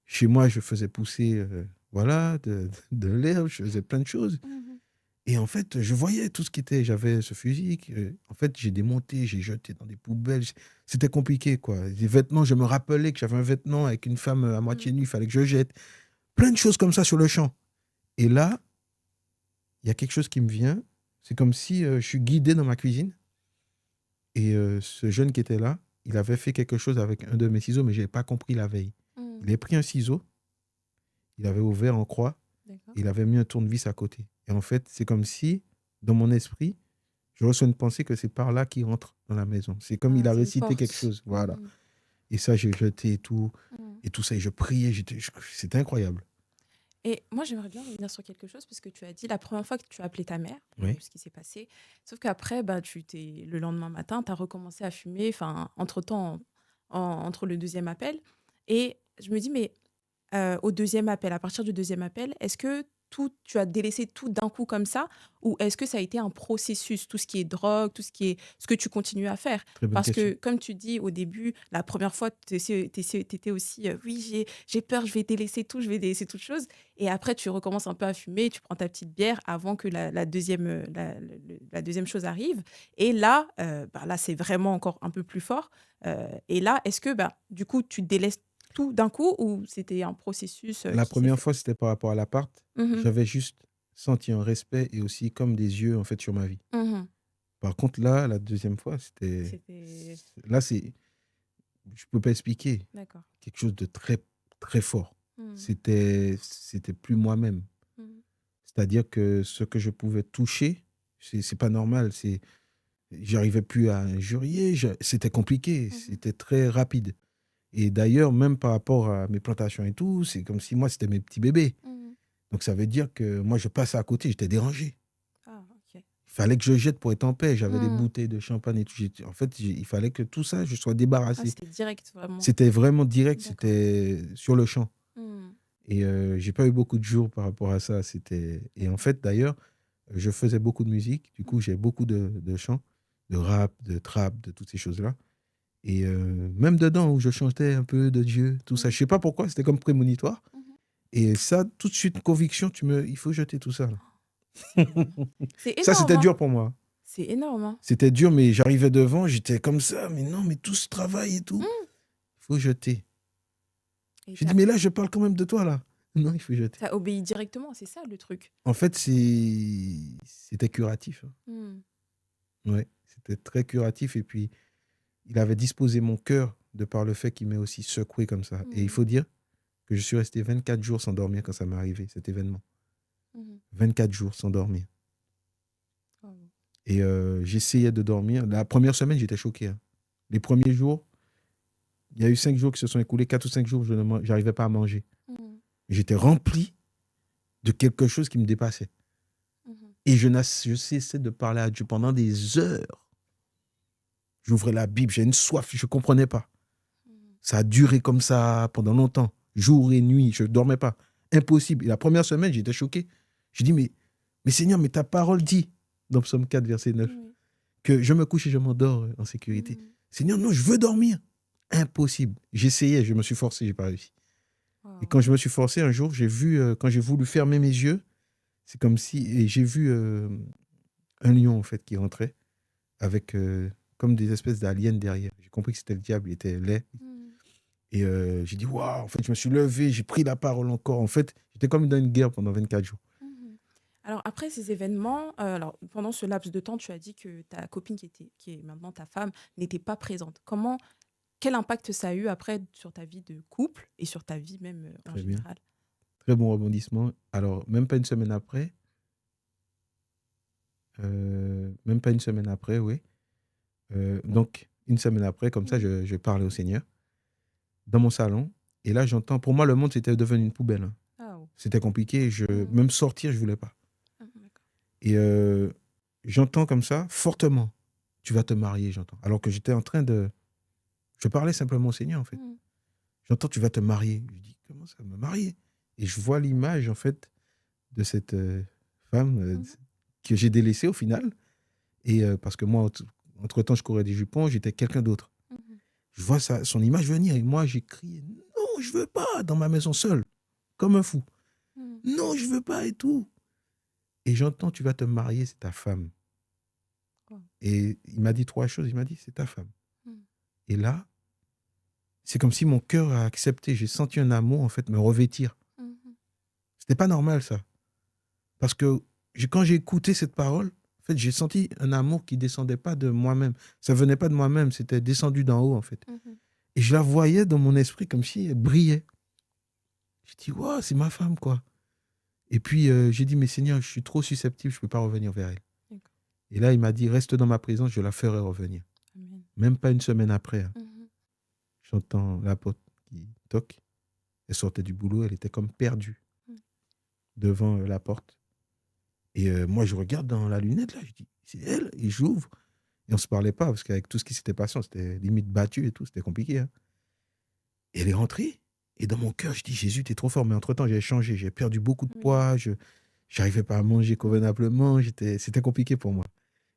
Chez moi, je faisais pousser de l'herbe, je faisais plein de choses. Et en fait, je voyais tout ce qui était, j'avais ce physique. En fait, j'ai démonté, j'ai jeté dans des poubelles. C'était compliqué, quoi. Les vêtements, je me rappelais que j'avais un vêtement avec une femme à moitié nue, il fallait que je jette. Plein de choses comme ça sur le champ. Et là, il y a quelque chose qui me vient. C'est comme si je suis guidé dans ma cuisine. Et ce jeune qui était là, il avait fait quelque chose avec un de mes ciseaux, mais je n'avais pas compris la veille. Il avait pris un ciseau, il avait ouvert en croix, il avait mis un tournevis à côté. Et en fait, c'est comme si, dans mon esprit, je reçois une pensée que c'est par là qu'il rentre dans la maison. C'est comme il a récité quelque chose. Voilà. Et ça, j'ai jeté et tout ça. Et je priais. C'était incroyable. Et moi, j'aimerais bien revenir sur quelque chose, parce que tu as dit la première fois que tu as appelé ta mère, ce qui s'est passé. Sauf qu'après, le lendemain matin, tu as recommencé à fumer, entre-temps, entre le deuxième appel. Et je me dis, mais au deuxième appel, à partir du deuxième appel, est-ce que tu as délaissé tout d'un coup comme ça, ou est-ce que ça a été un processus, tout ce qui est drogue, tout ce que tu continues à faire? Parce que, comme tu dis au début, la première fois, tu étais aussi, oui, j'ai peur, je vais délaisser tout, je vais délaisser toute chose. Et après, tu recommences un peu à fumer, tu prends ta petite bière avant que la deuxième chose arrive. Et là, là, c'est vraiment encore un peu plus fort. Et là, est-ce que, du coup, tu délaisses tout d'un coup, ou c'était un processus La première fois, c'était par rapport à l'appart. J'avais juste senti un respect et aussi comme des yeux en fait sur ma vie. Par contre, là, la deuxième fois, là, je peux pas expliquer. D'accord. Quelque chose de très, très fort. C'était plus moi-même. C'est-à-dire que ce que je pouvais toucher, c'est pas normal. J'arrivais plus à injurier. C'était compliqué. C'était très rapide. Et d'ailleurs, même par rapport à mes plantations et tout, c'est comme si moi, c'était mes petits bébés. Donc, ça veut dire que moi, je passe à côté, j'étais dérangé. Ah, ok. fallait que je jette pour être en paix. J'avais des Hmm. bouteilles de champagne et tout. En fait, il fallait que tout ça, je sois Ah, débarrassé. c'était direct, vraiment. C'était vraiment direct, D'accord. c'était sur le champ. Hmm. Et j'ai pas eu beaucoup de jours par rapport à ça. Et en fait, d'ailleurs, je faisais beaucoup de musique. Du coup, j'ai beaucoup de chants, de rap, de trap, de toutes ces choses-là. Et même dedans, où je chantais un peu de Dieu, tout ça. Je sais pas pourquoi, c'était comme prémonitoire. Mhm. Et ça, tout de suite, conviction, il faut jeter tout ça, là. C'est Ça, énorme, c'était hein. dur pour moi. C'est énorme, hein. C'était dur, mais j'arrivais devant, j'étais comme ça. Mais non, mais tout ce travail et tout, il faut jeter. Et J'ai dit, mais là, je parle quand même de toi, là. Non, il faut jeter. t'as obéi directement, c'est ça le truc. En fait, c'était curatif, hein. Hmm. Ouais, c'était très curatif. Et puis, il avait disposé mon cœur de par le fait qu'il m'ait aussi secoué comme ça. Et il faut dire que je suis resté 24 jours sans dormir quand ça m'est arrivé, cet événement. 24 jours sans dormir. Oh. Et j'essayais de dormir. La première semaine, j'étais choqué, hein. Les premiers jours, il y a eu 5 jours qui se sont écoulés, 4 ou 5 jours, je n'arrivais pas à manger. J'étais rempli de quelque chose qui me dépassait. Et je cessais de parler à Dieu pendant des heures. J'ouvrais la Bible, j'ai une soif, je ne comprenais pas. Ça a duré comme ça pendant longtemps, jour et nuit, je ne dormais pas. Impossible. Et la première semaine, j'étais choqué. J'ai dit, mais Seigneur, mais ta parole dit, dans Psaume 4, verset 9, que je me couche et je m'endors en sécurité. Seigneur, non, je veux dormir. Impossible. J'essayais, je me suis forcé, je n'ai pas réussi. Et quand je me suis forcé, un jour, j'ai vu, quand j'ai voulu fermer mes yeux, c'est comme si, et j'ai vu un lion, en fait, qui rentrait avec comme des espèces d'aliens derrière. J'ai compris que c'était le diable, il était laid. Et j'ai dit, waouh, en fait, je me suis levé, j'ai pris la parole encore. En fait, j'étais comme dans une guerre pendant 24 jours. Alors, après ces événements, pendant ce laps de temps, tu as dit que ta copine, qui est maintenant ta femme, n'était pas présente. Quel impact ça a eu après sur ta vie de couple et sur ta vie même en Très bien. général? Très bon rebondissement. Alors, même pas une semaine après, oui. Donc, une semaine après, comme ça, je parlais au Seigneur dans mon salon. Et là, j'entends, pour moi, le monde, c'était devenu une poubelle, hein. Oh. C'était compliqué. Même sortir, je voulais pas. Et j'entends comme ça, fortement, tu vas te marier, j'entends. Alors que j'étais en train de... Je parlais simplement au Seigneur, en fait. J'entends, tu vas te marier. Je dis, comment ça, me marier? Et je vois l'image, en fait, de cette femme que j'ai délaissée au final. Et parce que moi, entre-temps, je courais des jupons, j'étais quelqu'un d'autre. Je vois son image venir et moi, j'ai crié, non, je veux pas, dans ma maison seule, comme un fou. Non, je veux pas et tout. Et j'entends, tu vas te marier, c'est ta femme. Et il m'a dit 3 choses. Il m'a dit, c'est ta femme. Et là, c'est comme si mon cœur a accepté. J'ai senti un amour, en fait, me revêtir. C'était pas normal, ça. Parce que quand j'ai écouté cette parole, en fait, j'ai senti un amour qui descendait pas de moi-même. Ça venait pas de moi-même, c'était descendu d'en haut, en fait. Et je la voyais dans mon esprit comme si elle brillait. J'ai dit, waouh, c'est ma femme, quoi. Et puis, j'ai dit, mais Seigneur, je suis trop susceptible, je ne peux pas revenir vers elle. D'accord. Et là, il m'a dit, reste dans ma présence, je la ferai revenir. Amen. Même pas une semaine après, hein. J'entends la porte qui toque. Elle sortait du boulot, elle était comme perdue devant la porte. Et moi, je regarde dans la lunette, là, je dis, c'est elle. Et j'ouvre. Et on ne se parlait pas, parce qu'avec tout ce qui s'était passé, on s'était limite battu et tout, c'était compliqué, hein. Et elle est rentrée. Et dans mon cœur, je dis, Jésus, t'es trop fort. Mais entre-temps, j'ai changé. J'ai perdu beaucoup de poids. Je n'arrivais pas à manger convenablement. C'était compliqué pour moi.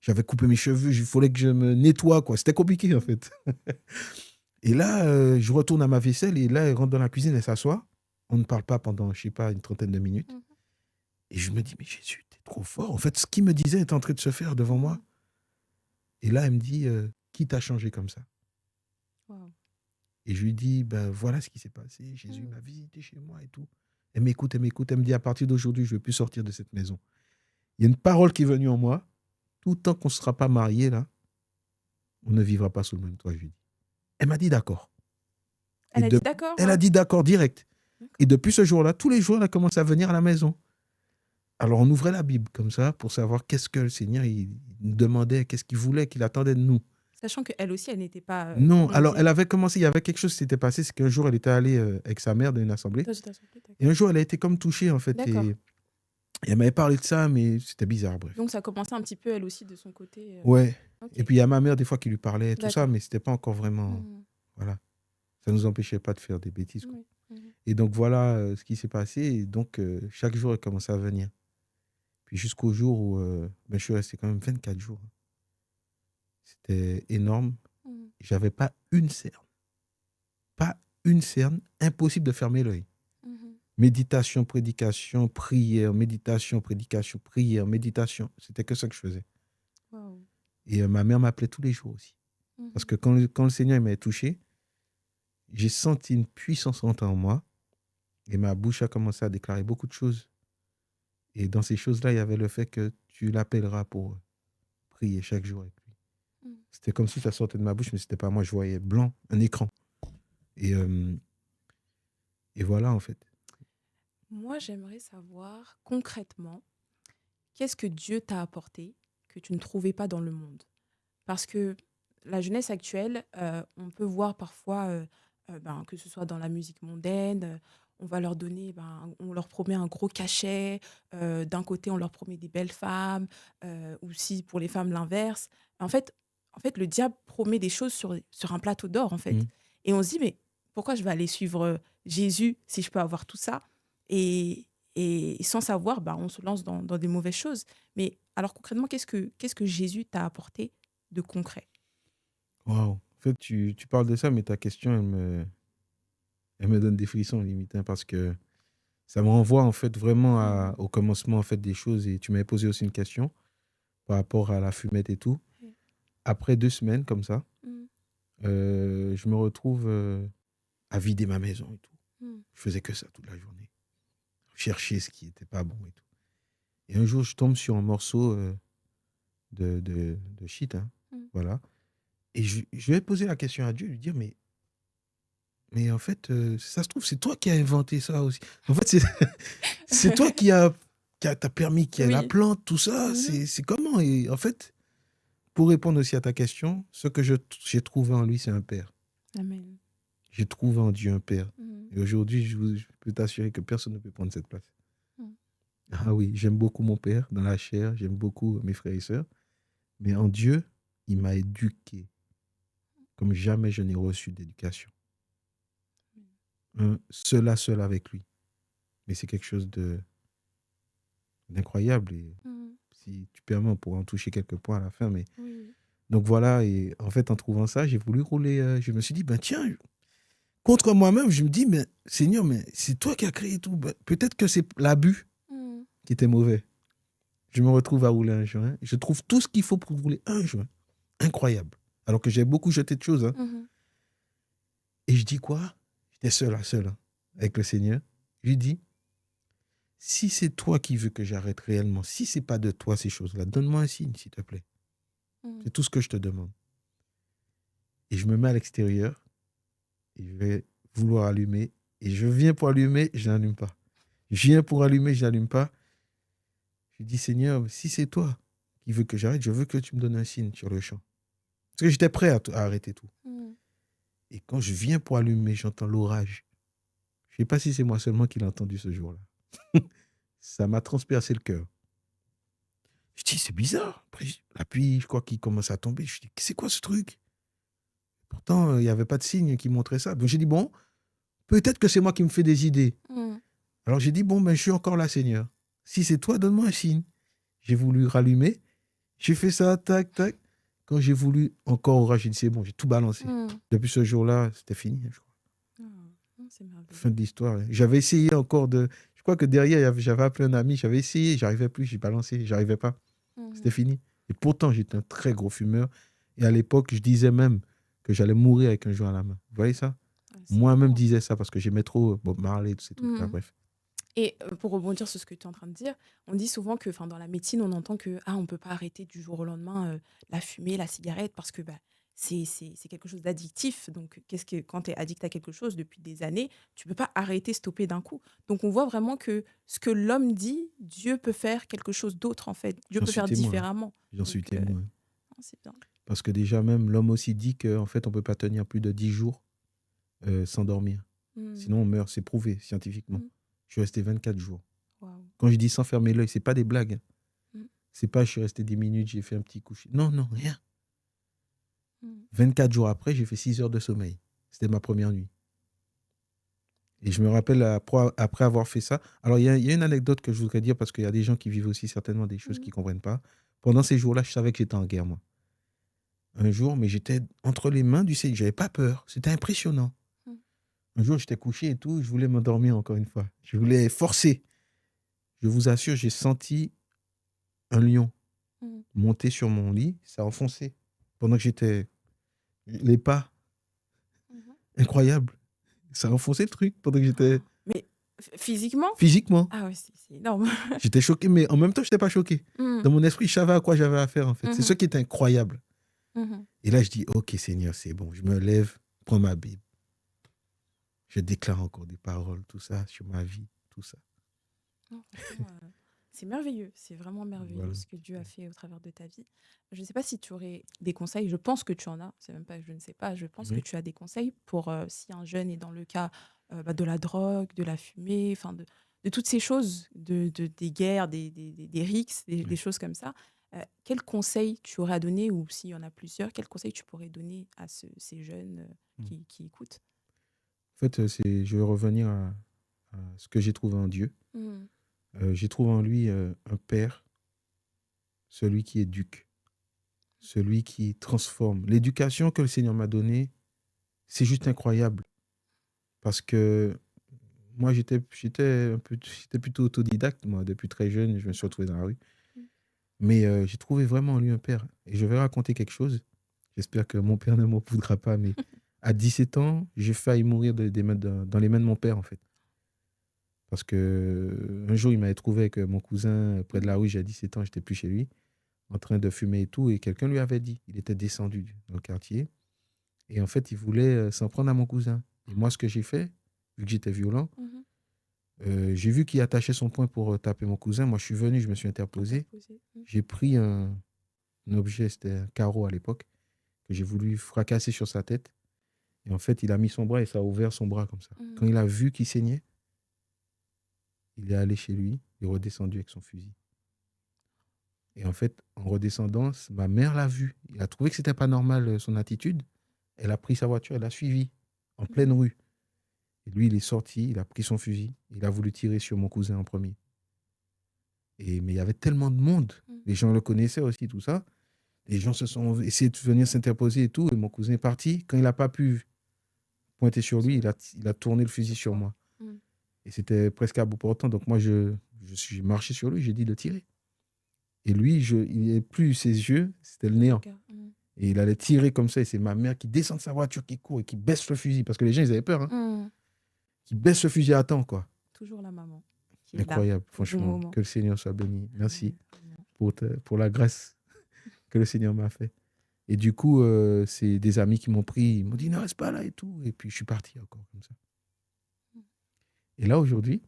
J'avais coupé mes cheveux. Il fallait que je me nettoie, quoi. C'était compliqué, en fait. Et là, je retourne à ma vaisselle. Et là, elle rentre dans la cuisine. Elle s'assoit. On ne parle pas pendant, je ne sais pas, une trentaine de minutes. Et je me dis, mais Jésus, t'es trop fort. En fait, ce qu'il me disait est en train de se faire devant moi. Et là, elle me dit, qui t'a changé comme ça? Wow. Et je lui dis, ben voilà ce qui s'est passé. Jésus m'a visité chez moi et tout. Elle m'écoute. Elle me dit, à partir d'aujourd'hui, je ne veux plus sortir de cette maison. Il y a une parole qui est venue en moi. Tout tant qu'on ne sera pas mariés, là, on ne vivra pas sous le même toit, je lui dis. Elle m'a dit d'accord. Elle a dit d'accord? Elle a dit d'accord, direct. Et depuis ce jour-là, tous les jours, elle a commencé à venir à la maison. Alors, on ouvrait la Bible comme ça pour savoir qu'est-ce que le Seigneur il nous demandait, qu'est-ce qu'il voulait, qu'il attendait de nous. Sachant qu'elle aussi, elle n'était pas... non, alors elle avait commencé, il y avait quelque chose qui s'était passé, c'est qu'un jour, elle était allée avec sa mère dans une assemblée. Et un jour, elle a été comme touchée, en fait. Et elle m'avait parlé de ça, mais c'était bizarre, bref. Donc ça commençait un petit peu, elle aussi, de son côté. Ouais. Ok, Et puis il y a ma mère des fois qui lui parlait, tout ça, d'accord. mais c'était pas encore vraiment. Mhm. Voilà. Ça nous empêchait pas de faire des bêtises, quoi. Oui. Mhm. Et donc voilà ce qui s'est passé. Et donc chaque jour, elle commençait à venir. Puis jusqu'au jour où je suis resté quand même 24 jours. C'était énorme. Mhm. J'avais pas une cerne. Pas une cerne. Impossible de fermer l'œil. Mhm. Méditation, prédication, prière, méditation, prédication, prière, méditation. C'était que ça que je faisais. Waouh. Et ma mère m'appelait tous les jours aussi. Parce Mhm. que quand le Seigneur m'avait touché, j'ai senti une puissance rentrer en moi. Et ma bouche a commencé à déclarer beaucoup de choses. Et dans ces choses-là, il y avait le fait que tu l'appelleras pour prier chaque jour avec lui. Mhm. C'était comme si ça sortait de ma bouche, mais c'était pas moi. Je voyais blanc, un écran. Et, euh, et voilà, en fait. Moi, j'aimerais savoir concrètement, qu'est-ce que Dieu t'a apporté que tu ne trouvais pas dans le monde? Parce que la jeunesse actuelle, on peut voir parfois, que ce soit dans la musique mondaine, on va leur donner, on leur promet un gros cachet. D'un côté, on leur promet des belles femmes, ou si pour les femmes, l'inverse. En fait, le diable promet des choses sur un plateau d'or, en fait. Mm. Et on se dit, mais pourquoi je vais aller suivre Jésus si je peux avoir tout ça? Et, et sans savoir, on se lance dans des mauvaises choses. Mais alors concrètement, qu'est-ce que Jésus t'a apporté de concret? Waouh. En fait, tu parles de ça, mais ta question, elle me donne des frissons limite, hein, parce que ça me renvoie en fait vraiment Mhm. au commencement en fait des choses. Et tu m'avais posé aussi une question par rapport à la fumette et tout. Ouais. Après 2 semaines comme ça, Mhm. je me retrouve à vider ma maison et tout. Mhm. Je faisais que ça toute la journée. Chercher ce qui était pas bon et tout. Et un jour, je tombe sur un morceau de shit, hein. Mhm. Voilà. Et je vais poser la question à Dieu, lui dire, mais en fait, ça se trouve, c'est toi qui as inventé ça aussi. En fait, c'est toi t'as permis qu'il y ait la Oui. plante, tout ça. Mhm. C'est comment? Et en fait, pour répondre aussi à ta question, ce que j'ai trouvé en lui, c'est un père. Amen. J'ai trouvé en Dieu un père. Mhm. Et aujourd'hui, je peux t'assurer que personne ne peut prendre cette place. Mhm. Ah oui, j'aime beaucoup mon père dans la chair, j'aime beaucoup mes frères et sœurs. Mais en Dieu, il m'a éduqué comme jamais je n'ai reçu d'éducation. Seul à seul avec lui. Mais c'est quelque chose d'incroyable. Et Mhm. si tu permets, on pourra en toucher quelques points à la fin. Mais... Oui. Donc voilà, et en fait, en trouvant ça, j'ai voulu rouler. Je me suis dit, ben tiens, contre moi-même, je me dis, mais Seigneur, mais c'est toi qui as créé tout. Ben, peut-être que c'est l'abus Mhm. qui était mauvais. Je me retrouve à rouler un joint. Je trouve tout ce qu'il faut pour rouler un joint. Incroyable. Alors que j'ai beaucoup jeté de choses, hein. Mhm. Et je dis quoi? J'étais seul à seul, hein, avec le Seigneur. Je lui dis, si c'est toi qui veux que j'arrête réellement, si c'est pas de toi ces choses-là, donne-moi un signe, s'il te plaît. Mhm. C'est tout ce que je te demande. Et je me mets à l'extérieur et je vais vouloir allumer. Et je viens pour allumer, je n'allume pas. Je viens pour allumer, je n'allume pas. Je dis, Seigneur, si c'est toi qui veux que j'arrête, je veux que tu me donnes un signe sur le champ. Parce que j'étais prêt à arrêter tout. Mhm. Et quand je viens pour allumer, j'entends l'orage. Je ne sais pas si c'est moi seulement qui l'ai entendu ce jour-là. Ça m'a transpercé le cœur. Je dis, c'est bizarre. Après, la pluie, je crois qu'il commence à tomber. Je dis, c'est quoi ce truc? Pourtant, il n'y avait pas de signe qui montrait ça. Donc j'ai dit, bon, peut-être que c'est moi qui me fais des idées. Mhm. Alors j'ai dit, bon, ben, je suis encore là, Seigneur. Si c'est toi, donne-moi un signe. J'ai voulu rallumer. J'ai fait ça, tac, tac. Quand j'ai voulu encore orage, j'ai dit, c'est bon, j'ai tout balancé. Mhm. Depuis ce jour-là, c'était fini, je crois. Ah, non, c'est Fin merveilleux. de l'histoire. J'avais essayé encore de... Je crois que derrière, j'avais appelé un ami, j'avais essayé, j'arrivais plus, j'ai balancé, j'arrivais pas. C'était Mhm. fini. Et pourtant, j'étais un très gros fumeur. Et à l'époque, je disais même que j'allais mourir avec un joint à la main. Vous voyez ça? Ah, c'est Moi-même fort. disais ça parce que j'aimais trop Bob Marley, tous ces trucs-là. Mhm. Bref. Et pour rebondir sur ce que tu es en train de dire, on dit souvent que, dans la médecine, on entend que on ne peut pas arrêter du jour au lendemain la fumée, la cigarette, parce que c'est quelque chose d'addictif. Donc, quand tu es addict à quelque chose depuis des années, tu ne peux pas arrêter, stopper d'un coup. Donc, on voit vraiment que ce que l'homme dit, Dieu peut faire quelque chose d'autre, en fait. Dieu J'en peut suis faire témoin. différemment. J'en suis Donc, témoin. non, c'est bien. Parce que déjà, même l'homme aussi dit qu'en fait, on ne peut pas tenir plus de 10 jours sans dormir. Mhm. Sinon, on meurt. C'est prouvé scientifiquement. Mhm. Je suis resté 24 jours. Waouh. Quand je dis sans fermer l'œil, c'est pas des blagues. Mm. C'est pas je suis resté 10 minutes, j'ai fait un petit coucher. Non, non, rien. Mm. 24 jours après, j'ai fait 6 heures de sommeil. C'était ma première nuit. Et je me rappelle, après avoir fait ça, alors il y a une anecdote que je voudrais dire parce qu'il y a des gens qui vivent aussi certainement des choses qu'ils ne comprennent pas. Pendant ces jours-là, je savais que j'étais en guerre, moi. Un jour, mais j'étais entre les mains du Seigneur. Je n'avais pas peur. C'était impressionnant. Un jour, j'étais couché et tout. Je voulais m'endormir encore une fois. Je voulais forcer. Je vous assure, j'ai senti un lion monter sur mon lit. Ça a enfoncé. Pendant que j'étais... Les pas. Incroyable. Ça a enfoncé le truc pendant que j'étais... Mais physiquement? Physiquement. Ah oui, c'est énorme. J'étais choqué, mais en même temps, je n'étais pas choqué. Dans mon esprit, je savais à quoi j'avais affaire, en fait. C'est ce qui est incroyable. Et là, je dis, OK, Seigneur, c'est bon. Je me lève, prends ma Bible. Je déclare encore des paroles, tout ça, sur ma vie, tout ça. C'est merveilleux, c'est vraiment merveilleux Voilà. ce que Dieu a fait au travers de ta vie. Je ne sais pas si tu aurais des conseils, je pense que tu en as, c'est même pas je ne sais pas, je pense que tu as des conseils pour si un jeune est dans le cas de la drogue, de la fumée, enfin de toutes ces choses, des guerres, des rixes, des choses comme ça. Quels conseils tu aurais à donner, ou s'il y en a plusieurs, quels conseils tu pourrais donner à ces jeunes qui écoutent? En fait, je vais revenir à ce que j'ai trouvé en Dieu. J'ai trouvé en lui un père, celui qui éduque, celui qui transforme. L'éducation que le Seigneur m'a donnée, c'est juste incroyable. Parce que moi, j'étais plutôt autodidacte, moi, depuis très jeune, je me suis retrouvé dans la rue. Mais j'ai trouvé vraiment en lui un père. Et je vais raconter quelque chose. J'espère que mon père ne m'en voudra pas, mais à 17 ans, j'ai failli mourir dans les mains de mon père, en fait. Parce que un jour, il m'avait trouvé avec mon cousin près de la rue, j'ai 17 ans, j'étais plus chez lui, en train de fumer et tout, et quelqu'un lui avait dit, il était descendu dans le quartier, et en fait, il voulait s'en prendre à mon cousin. Et moi, ce que j'ai fait, vu que j'étais violent, j'ai vu qu'il attachait son poing pour taper mon cousin. Moi, je suis venu, je me suis interposé. J'ai pris un objet, c'était un carreau à l'époque, que j'ai voulu fracasser sur sa tête. Et en fait, il a mis son bras et ça a ouvert son bras comme ça. Quand il a vu qu'il saignait, il est allé chez lui, il est redescendu avec son fusil. Et en fait, en redescendant, ma mère l'a vu. Il a trouvé que c'était pas normal son attitude. Elle a pris sa voiture, elle l'a suivi en pleine rue. Et lui, il est sorti, il a pris son fusil, il a voulu tirer sur mon cousin en premier. Mais il y avait tellement de monde. Les gens le connaissaient aussi, tout ça. Les gens se sont essayés de venir s'interposer et tout. Et mon cousin est parti. Quand il n'a pas pu pointer sur lui, il a tourné le fusil sur moi. Et c'était presque à bout portant. Donc moi, je suis marché sur lui, j'ai dit de tirer. Et lui, il n'est plus ses yeux, c'était le néant. Et il allait tirer comme ça. Et c'est ma mère qui descend de sa voiture, qui court et qui baisse le fusil. Parce que les gens, ils avaient peur. Qui baisse le fusil à temps, quoi. Toujours la maman. Incroyable, franchement. Que le Seigneur soit béni. Merci pour la grâce que le Seigneur m'a fait. Et du coup, c'est des amis qui m'ont pris. Ils m'ont dit, ne reste pas là et tout. Et puis, je suis parti encore comme ça. Et là, aujourd'hui,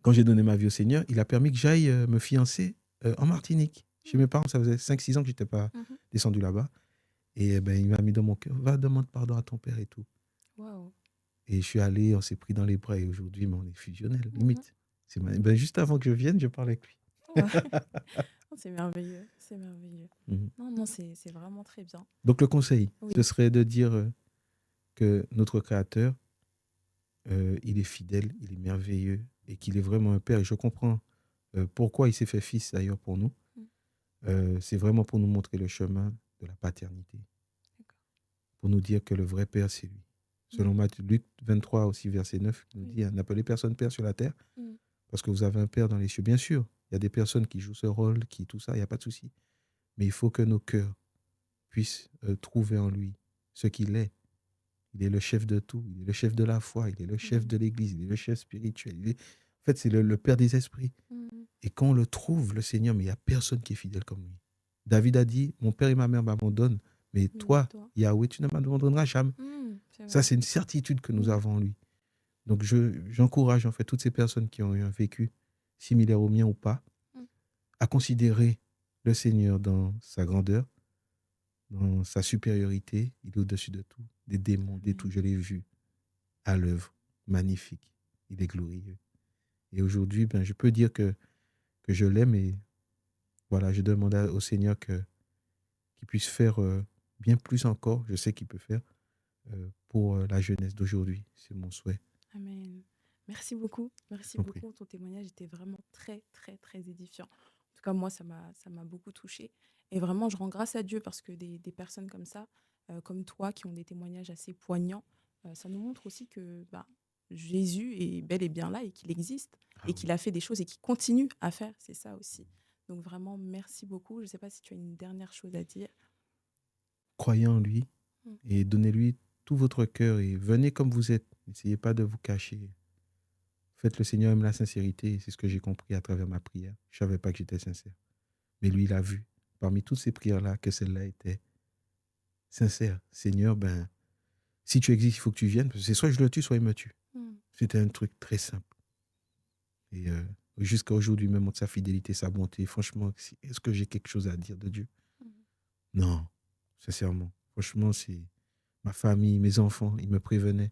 quand j'ai donné ma vie au Seigneur, il a permis que j'aille me fiancer en Martinique. Chez mes parents, ça faisait 5-6 ans que je n'étais pas descendu là-bas. Et il m'a mis dans mon cœur, va demander pardon à ton père et tout. Wow. Et je suis allé, on s'est pris dans les bras. Et aujourd'hui, on est fusionnels, limite. Juste avant que je vienne, je parlais avec lui. C'est merveilleux, c'est merveilleux. Non, c'est vraiment très bien. Donc le conseil, ce serait de dire que notre Créateur, il est fidèle, il est merveilleux et qu'il est vraiment un Père. Et je comprends pourquoi il s'est fait fils d'ailleurs pour nous. C'est vraiment pour nous montrer le chemin de la paternité. Pour nous dire que le vrai Père, c'est lui. Selon Luc 23 aussi, verset 9, il nous dit, n'appelez personne Père sur la terre parce que vous avez un Père dans les cieux. Bien sûr, il y a des personnes qui jouent ce rôle, tout ça, il n'y a pas de souci. Mais il faut que nos cœurs puissent trouver en lui ce qu'il est. Il est le chef de tout. Il est le chef de la foi. Il est le chef de l'Église. Il est le chef spirituel. En fait, c'est le Père des esprits. Et quand on le trouve, le Seigneur, mais il n'y a personne qui est fidèle comme lui. David a dit, mon père et ma mère m'abandonnent, mais toi, Yahweh, tu ne m'abandonneras jamais. Ça, c'est une certitude que nous avons en lui. Donc, j'encourage en fait toutes ces personnes qui ont eu un vécu similaire au mien ou pas, à considérer le Seigneur dans sa grandeur, dans sa supériorité. Il est au-dessus de tout, des démons, des tout. Je l'ai vu à l'œuvre, magnifique. Il est glorieux. Et aujourd'hui, ben, je peux dire que je l'aime et voilà, je demande au Seigneur qu'il puisse faire bien plus encore. Je sais qu'il peut faire pour la jeunesse d'aujourd'hui. C'est mon souhait. Amen. Merci beaucoup. Je Merci t'en prie. beaucoup. Ton témoignage était vraiment très, très, très édifiant. En tout cas, moi, ça m'a beaucoup touchée. Et vraiment, je rends grâce à Dieu parce que des personnes comme ça, comme toi, qui ont des témoignages assez poignants, ça nous montre aussi que bah, Jésus est bel et bien là et qu'il existe Ah et oui. qu'il a fait des choses et qu'il continue à faire. C'est ça aussi. Donc vraiment, merci beaucoup. Je ne sais pas si tu as une dernière chose à dire. Croyez en lui Mm. et donnez-lui tout votre cœur et venez comme vous êtes. N'essayez pas de vous cacher. Faites le Seigneur aime la sincérité. C'est ce que j'ai compris à travers ma prière. Je ne savais pas que j'étais sincère. Mais lui, il a vu, parmi toutes ces prières-là, que celle-là était sincère. Seigneur, ben, si tu existes, il faut que tu viennes. Parce que c'est soit je le tue, soit il me tue. Mm. C'était un truc très simple. Et jusqu'à aujourd'hui, même de sa fidélité, sa bonté, franchement, est-ce que j'ai quelque chose à dire de Dieu? Mm. Non, sincèrement. Franchement, c'est ma famille, mes enfants, ils me prévenaient.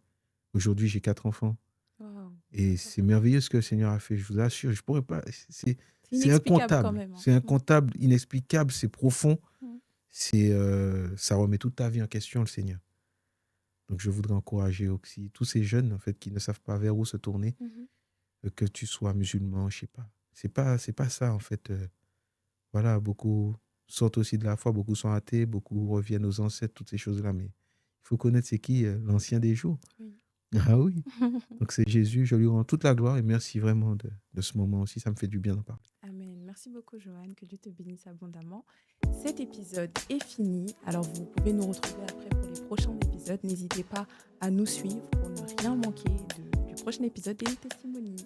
Aujourd'hui, j'ai 4 enfants. Wow. Et c'est merveilleux ce que le Seigneur a fait, je vous assure. Je pourrais pas. C'est C'est inexplicable quand incontable. même. Hein. C'est incontable, inexplicable, c'est profond. Mm. Ça remet toute ta vie en question, le Seigneur. Donc, je voudrais encourager aussi tous ces jeunes, en fait, qui ne savent pas vers où se tourner, Mhm. que tu sois musulman, je sais pas. C'est pas ça, en fait. Voilà, beaucoup sortent aussi de la foi, beaucoup sont athées, beaucoup reviennent aux ancêtres, toutes ces choses-là. Mais il faut connaître c'est qui l'ancien des jours. Oui. Ah oui. Donc, c'est Jésus. Je lui rends toute la gloire et merci vraiment de ce moment aussi. Ça me fait du bien d'en parler. Amen. Merci beaucoup, Joanne. Que Dieu te bénisse abondamment. Cet épisode est fini. Alors, vous pouvez nous retrouver après pour les prochains épisodes. N'hésitez pas à nous suivre pour ne rien manquer du prochain épisode des Testimonies.